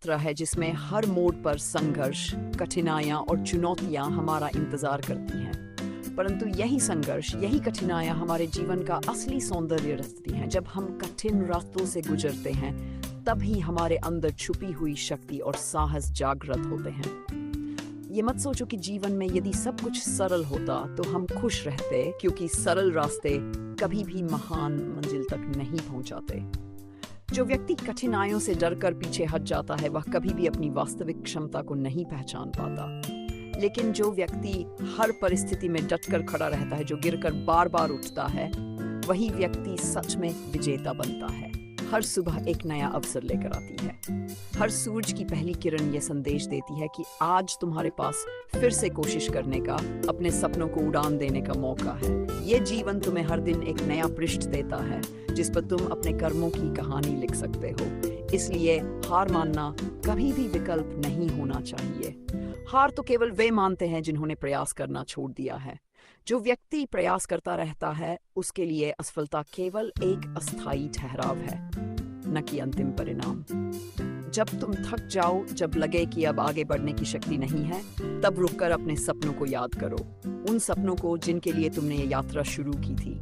यात्रा है जिसमें हर मोड़ पर संघर्ष, कठिनाइयाँ और चुनौतियाँ हमारा इंतजार करती हैं। परंतु यही संघर्ष, यही कठिनाइयाँ हमारे जीवन का असली सौंदर्य रचती हैं। जब हम कठिन रास्तों से गुजरते हैं, तभी हमारे अंदर छुपी हुई शक्ति और साहस जागृत होते हैं। ये मत सोचो कि जीवन में यदि सब कुछ सरल होता तो हम खुश रहते, क्योंकि सरल रास्ते कभी भी महान मंजिल तक नहीं पहुंचाते। जो व्यक्ति कठिनाइयों से डरकर पीछे हट जाता है, वह कभी भी अपनी वास्तविक क्षमता को नहीं पहचान पाता। लेकिन जो व्यक्ति हर परिस्थिति में डटकर खड़ा रहता है, जो गिरकर बार बार उठता है, वही व्यक्ति सच में विजेता बनता है। हर सुबह एक नया अवसर लेकर आती है। हर सूरज की पहली किरण ये संदेश देती है कि आज तुम्हारे पास फिर से कोशिश करने का, अपने सपनों को उड़ान देने का मौका है। ये जीवन तुम्हें हर दिन एक नया पृष्ठ देता है, जिस पर तुम अपने कर्मों की कहानी लिख सकते हो। इसलिए हार मानना कभी भी विकल्प नहीं होना चाहिए। हार तो केवल वे मानते हैं जिन्होंने प्रयास करना छोड़ दिया है। जो व्यक्ति प्रयास करता रहता है, उसके लिए असफलता केवल एक अस्थायी ठहराव है, न कि अंतिम परिणाम। जब तुम थक जाओ, जब लगे कि अब आगे बढ़ने की शक्ति नहीं है, तब रुककर अपने सपनों को याद करो। उन सपनों को जिनके लिए तुमने ये यात्रा शुरू की थी।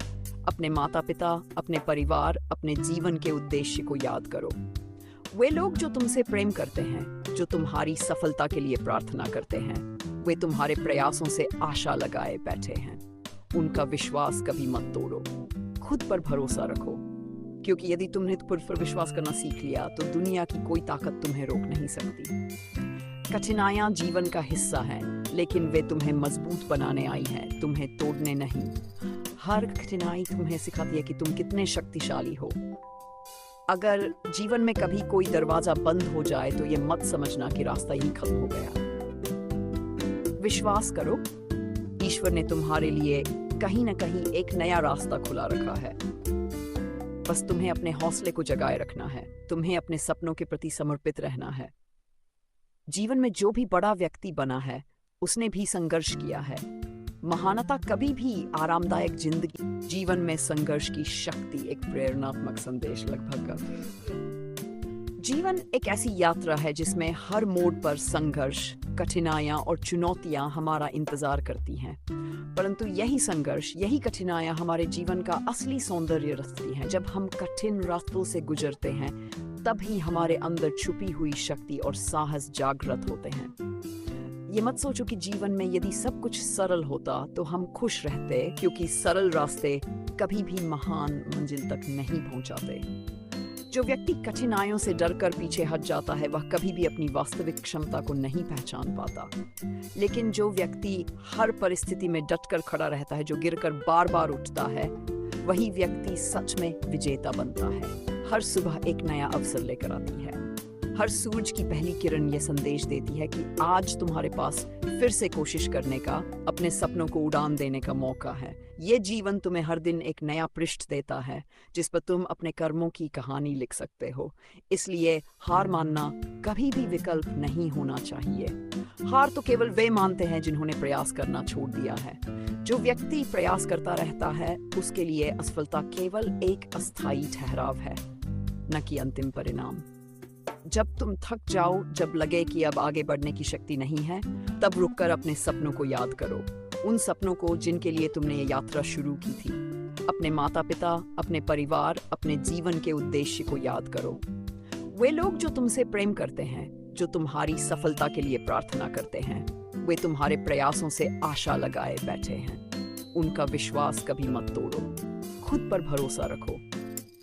अपने माता पिता, अपने परिवार, अपने जीवन के उद्देश्य को याद करो। वे लोग जो तुमसे प्रेम करते हैं, जो तुम्हारी सफलता के लिए प्रार्थना करते हैं, वे तुम्हारे प्रयासों से आशा लगाए बैठे हैं। उनका विश्वास कभी मत तोड़ो। खुद पर भरोसा रखो, क्योंकि यदि तुमने खुद पर विश्वास करना सीख लिया तो दुनिया की कोई ताकत तुम्हें रोक नहीं सकती। कठिनाइयाँ जीवन का हिस्सा हैं, लेकिन वे तुम्हें मजबूत बनाने आई हैं, तुम्हें तोड़ने नहीं। हर कठिनाई तुम्हें सिखाती है कि तुम कितने शक्तिशाली हो। अगर जीवन में कभी कोई दरवाजा बंद हो जाए तो ये मत समझना कि रास्ता यही खत्म हो गया। विश्वास करो, ईश्वर ने तुम्हारे लिए कहीं न कहीं एक नया रास्ता खुला रखा है। बस तुम्हें अपने हौसले को जगाए रखना है, तुम्हें अपने सपनों के प्रति समर्पित रहना है। जीवन में जो भी बड़ा व्यक्ति बना है, उसने भी संघर्ष किया है। महानता कभी भी आरामदायक जिंदगी, जीवन में संघर्ष की शक्ति, एक प्रेरणात्मक संदेश लगभग। जीवन एक ऐसी यात्रा है जिसमें हर मोड़ पर संघर्ष, कठिनाइयाँ और चुनौतियाँ हमारा इंतजार करती हैं। परंतु यही संघर्ष, यही कठिनाइयाँ हमारे जीवन का असली सौंदर्य रचती हैं। जब हम कठिन रास्तों से गुजरते हैं, तभी हमारे अंदर छुपी हुई शक्ति और साहस जागृत होते हैं। ये मत सोचो कि जीवन में यदि सब कुछ सरल होता तो हम खुश रहते, क्योंकि सरल रास्ते कभी भी महान मंजिल तक नहीं पहुंचाते। जो व्यक्ति कठिनाइयों से डरकर पीछे हट जाता है, वह कभी भी अपनी वास्तविक क्षमता को नहीं पहचान पाता। लेकिन जो व्यक्ति हर परिस्थिति में डटकर खड़ा रहता है, जो गिरकर बार बार उठता है, वही व्यक्ति सच में विजेता बनता है। हर सुबह एक नया अवसर लेकर आती है। हर सूरज की पहली किरण ये संदेश देती है कि आज तुम्हारे पास फिर से कोशिश करने का, अपने सपनों को उड़ान देने का मौका है। ये जीवन तुम्हें हर दिन एक नया पृष्ठ देता है, जिस पर तुम अपने कर्मों की कहानी लिख सकते हो। इसलिए हार मानना कभी भी विकल्प नहीं होना चाहिए। हार तो केवल वे मानते हैं जिन्होंने प्रयास करना छोड़ दिया है। जो व्यक्ति प्रयास करता रहता है, उसके लिए असफलता केवल एक अस्थायी ठहराव है, न कि अंतिम परिणाम। जब तुम थक जाओ, जब लगे कि अब आगे बढ़ने की शक्ति नहीं है, तब रुककर अपने सपनों को याद करो। उन सपनों को जिनके लिए तुमने ये यात्रा शुरू की थी। अपने माता पिता, अपने परिवार, अपने जीवन के उद्देश्य को याद करो। वे लोग जो तुमसे प्रेम करते हैं, जो तुम्हारी सफलता के लिए प्रार्थना करते हैं, वे तुम्हारे प्रयासों से आशा लगाए बैठे हैं। उनका विश्वास कभी मत तोड़ो। खुद पर भरोसा रखो,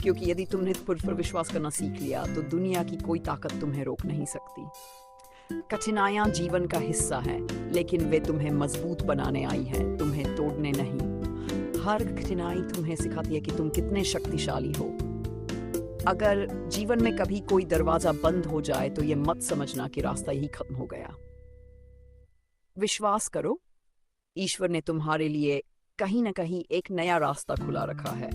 क्योंकि यदि तुमने खुद पर विश्वास करना सीख लिया तो दुनिया की कोई ताकत तुम्हें रोक नहीं सकती। कठिनाइयाँ जीवन का हिस्सा हैं, लेकिन वे तुम्हें मजबूत बनाने आई हैं, तुम्हें तोड़ने नहीं। हर कठिनाई तुम्हें सिखाती है कि तुम कितने शक्तिशाली हो। अगर जीवन में कभी कोई दरवाजा बंद हो जाए तो ये मत समझना कि रास्ता यही खत्म हो गया। विश्वास करो, ईश्वर ने तुम्हारे लिए कहीं न कहीं एक नया रास्ता खुला रखा है।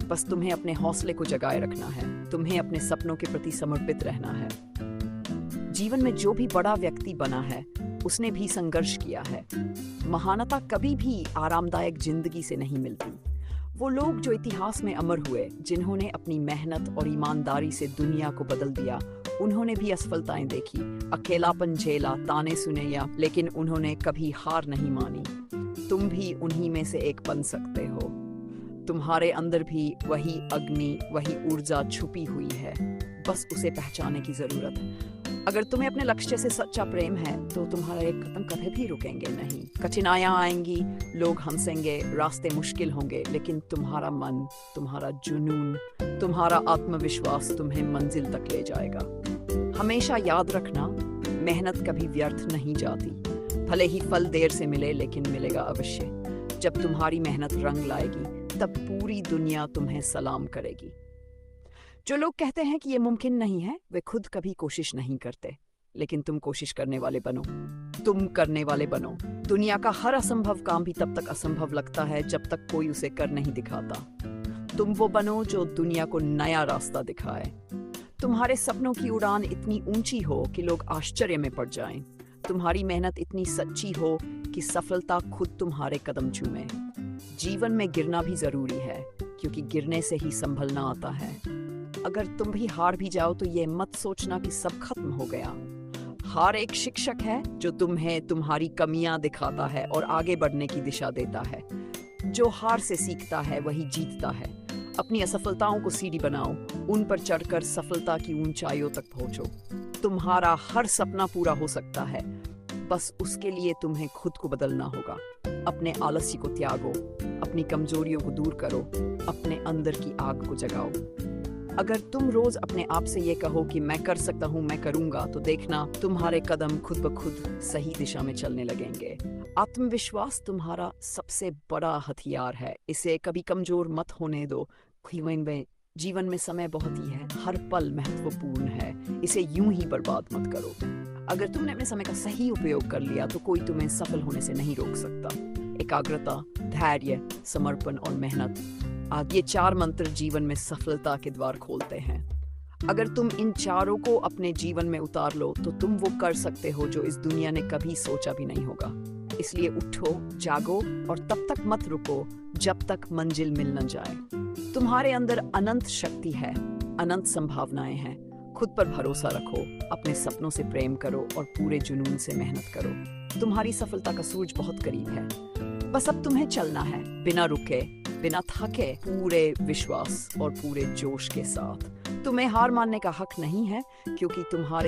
बस तुम्हें अपने हौसले को जगाए रखना है, तुम्हें अपने सपनों के प्रति समर्पित रहना है। जीवन में जो भी बड़ा व्यक्ति बना है, उसने भी संघर्ष किया है। महानता कभी भी आरामदायक जिंदगी से नहीं मिलती। वो लोग जो इतिहास में अमर हुए, जिन्होंने अपनी मेहनत और ईमानदारी से दुनिया को बदल दिया, उन्होंने भी असफलताएं देखी, अकेलापन झेला, ताने सुने लेकिन उन्होंने कभी हार नहीं मानी। तुम भी उन्हीं में से एक बन सकते हो। तुम्हारे अंदर भी वही अग्नि, वही ऊर्जा छुपी हुई है, बस उसे पहचानने की जरूरत है। अगर तुम्हें अपने लक्ष्य से सच्चा प्रेम है तो तुम्हारा एक कदम कभी भी रुकेंगे नहीं। कठिनाइयां आएंगी, लोग हंसेंगे, रास्ते मुश्किल होंगे, लेकिन तुम्हारा मन, तुम्हारा जुनून, तुम्हारा आत्मविश्वास तुम्हें मंजिल तक ले जाएगा। हमेशा याद रखना, मेहनत कभी व्यर्थ नहीं जाती। भले ही फल देर से मिले, लेकिन मिलेगा अवश्य। जब तुम्हारी मेहनत रंग लाएगी, तब पूरी दुनिया तुम्हें सलाम करेगी। जो लोग कहते हैं कि ये मुमकिन नहीं है, वे खुद कभी कोशिश नहीं करते। लेकिन तुम कोशिश करने वाले बनो, तुम करने वाले बनो। दुनिया का हर असंभव काम भी तब तक असंभव लगता है जब तक कोई उसे कर नहीं दिखाता। तुम वो बनो जो दुनिया को नया रास्ता दिखाए। तुम्हारे सपनों की उड़ान इतनी ऊंची हो कि लोग आश्चर्य में पड़ जाएं। तुम्हारी मेहनत इतनी सच्ची हो कि सफलता खुद तुम्हारे कदम चूमे। जीवन में गिरना भी जरूरी है, क्योंकि गिरने से ही संभलना आता है। अगर तुम भी हार भी जाओ तो ये मत सोचना कि सब खत्म हो गया। हार एक शिक्षक है जो तुम्हें तुम्हारी कमियां दिखाता है और आगे बढ़ने की दिशा देता है। जो हार से सीखता है वही जीतता है। अपनी असफलताओं को सीढ़ी बनाओ, उन पर चढ़कर सफलता की ऊंचाइयों तक पहुंचो। तुम्हारा हर सपना पूरा हो सकता है, बस उसके लिए तुम्हें खुद को बदलना होगा। अपने आलस्य को त्यागो, अपनी कमजोरियों को दूर करो, अपने अंदर की आग को जगाओ। अगर तुम रोज अपने आप से ये कहो कि मैं कर सकता हूँ, मैं करूंगा, तो देखना तुम्हारे कदम खुद ब खुद सही दिशा में चलने लगेंगे। आत्मविश्वास तुम्हारा सबसे बड़ा हथियार है, इसे कभी कमजोर मत होने दो। जीवन में समय बहुत ही है, हर पल महत्वपूर्ण है, इसे यूं ही बर्बाद मत करो। अगर तुमने अपने समय का सही उपयोग कर लिया तो कोई तुम्हें सफल होने से नहीं रोक सकता। एकाग्रता, धैर्य, समर्पण और मेहनत, ये 4 मंत्र जीवन में सफलता के द्वार खोलते हैं। अगर तुम इन चारों को अपने जीवन में उतार लो तो तुम वो कर सकते हो जो इस दुनिया ने कभी सोचा भी नहीं होगा। इसलिए उठो, जागो और तब तक मत रुको जब तक मंजिल मिल न जाए। तुम्हारे अंदर अनंत शक्ति है, अनंत संभावनाएं हैं। खुद पर भरोसा रखो, अपने सपनों से प्रेम करो और पूरे जुनून से मेहनत करो। तुम्हारी सफलता का सूरज बहुत करीब है, बस अब तुम्हें चलना है, बिना रुके, बिना थके, पूरे विश्वास और पूरे जोश के साथ। तुम्हें हार मानने का हक नहीं है, क्योंकि तुम्हारे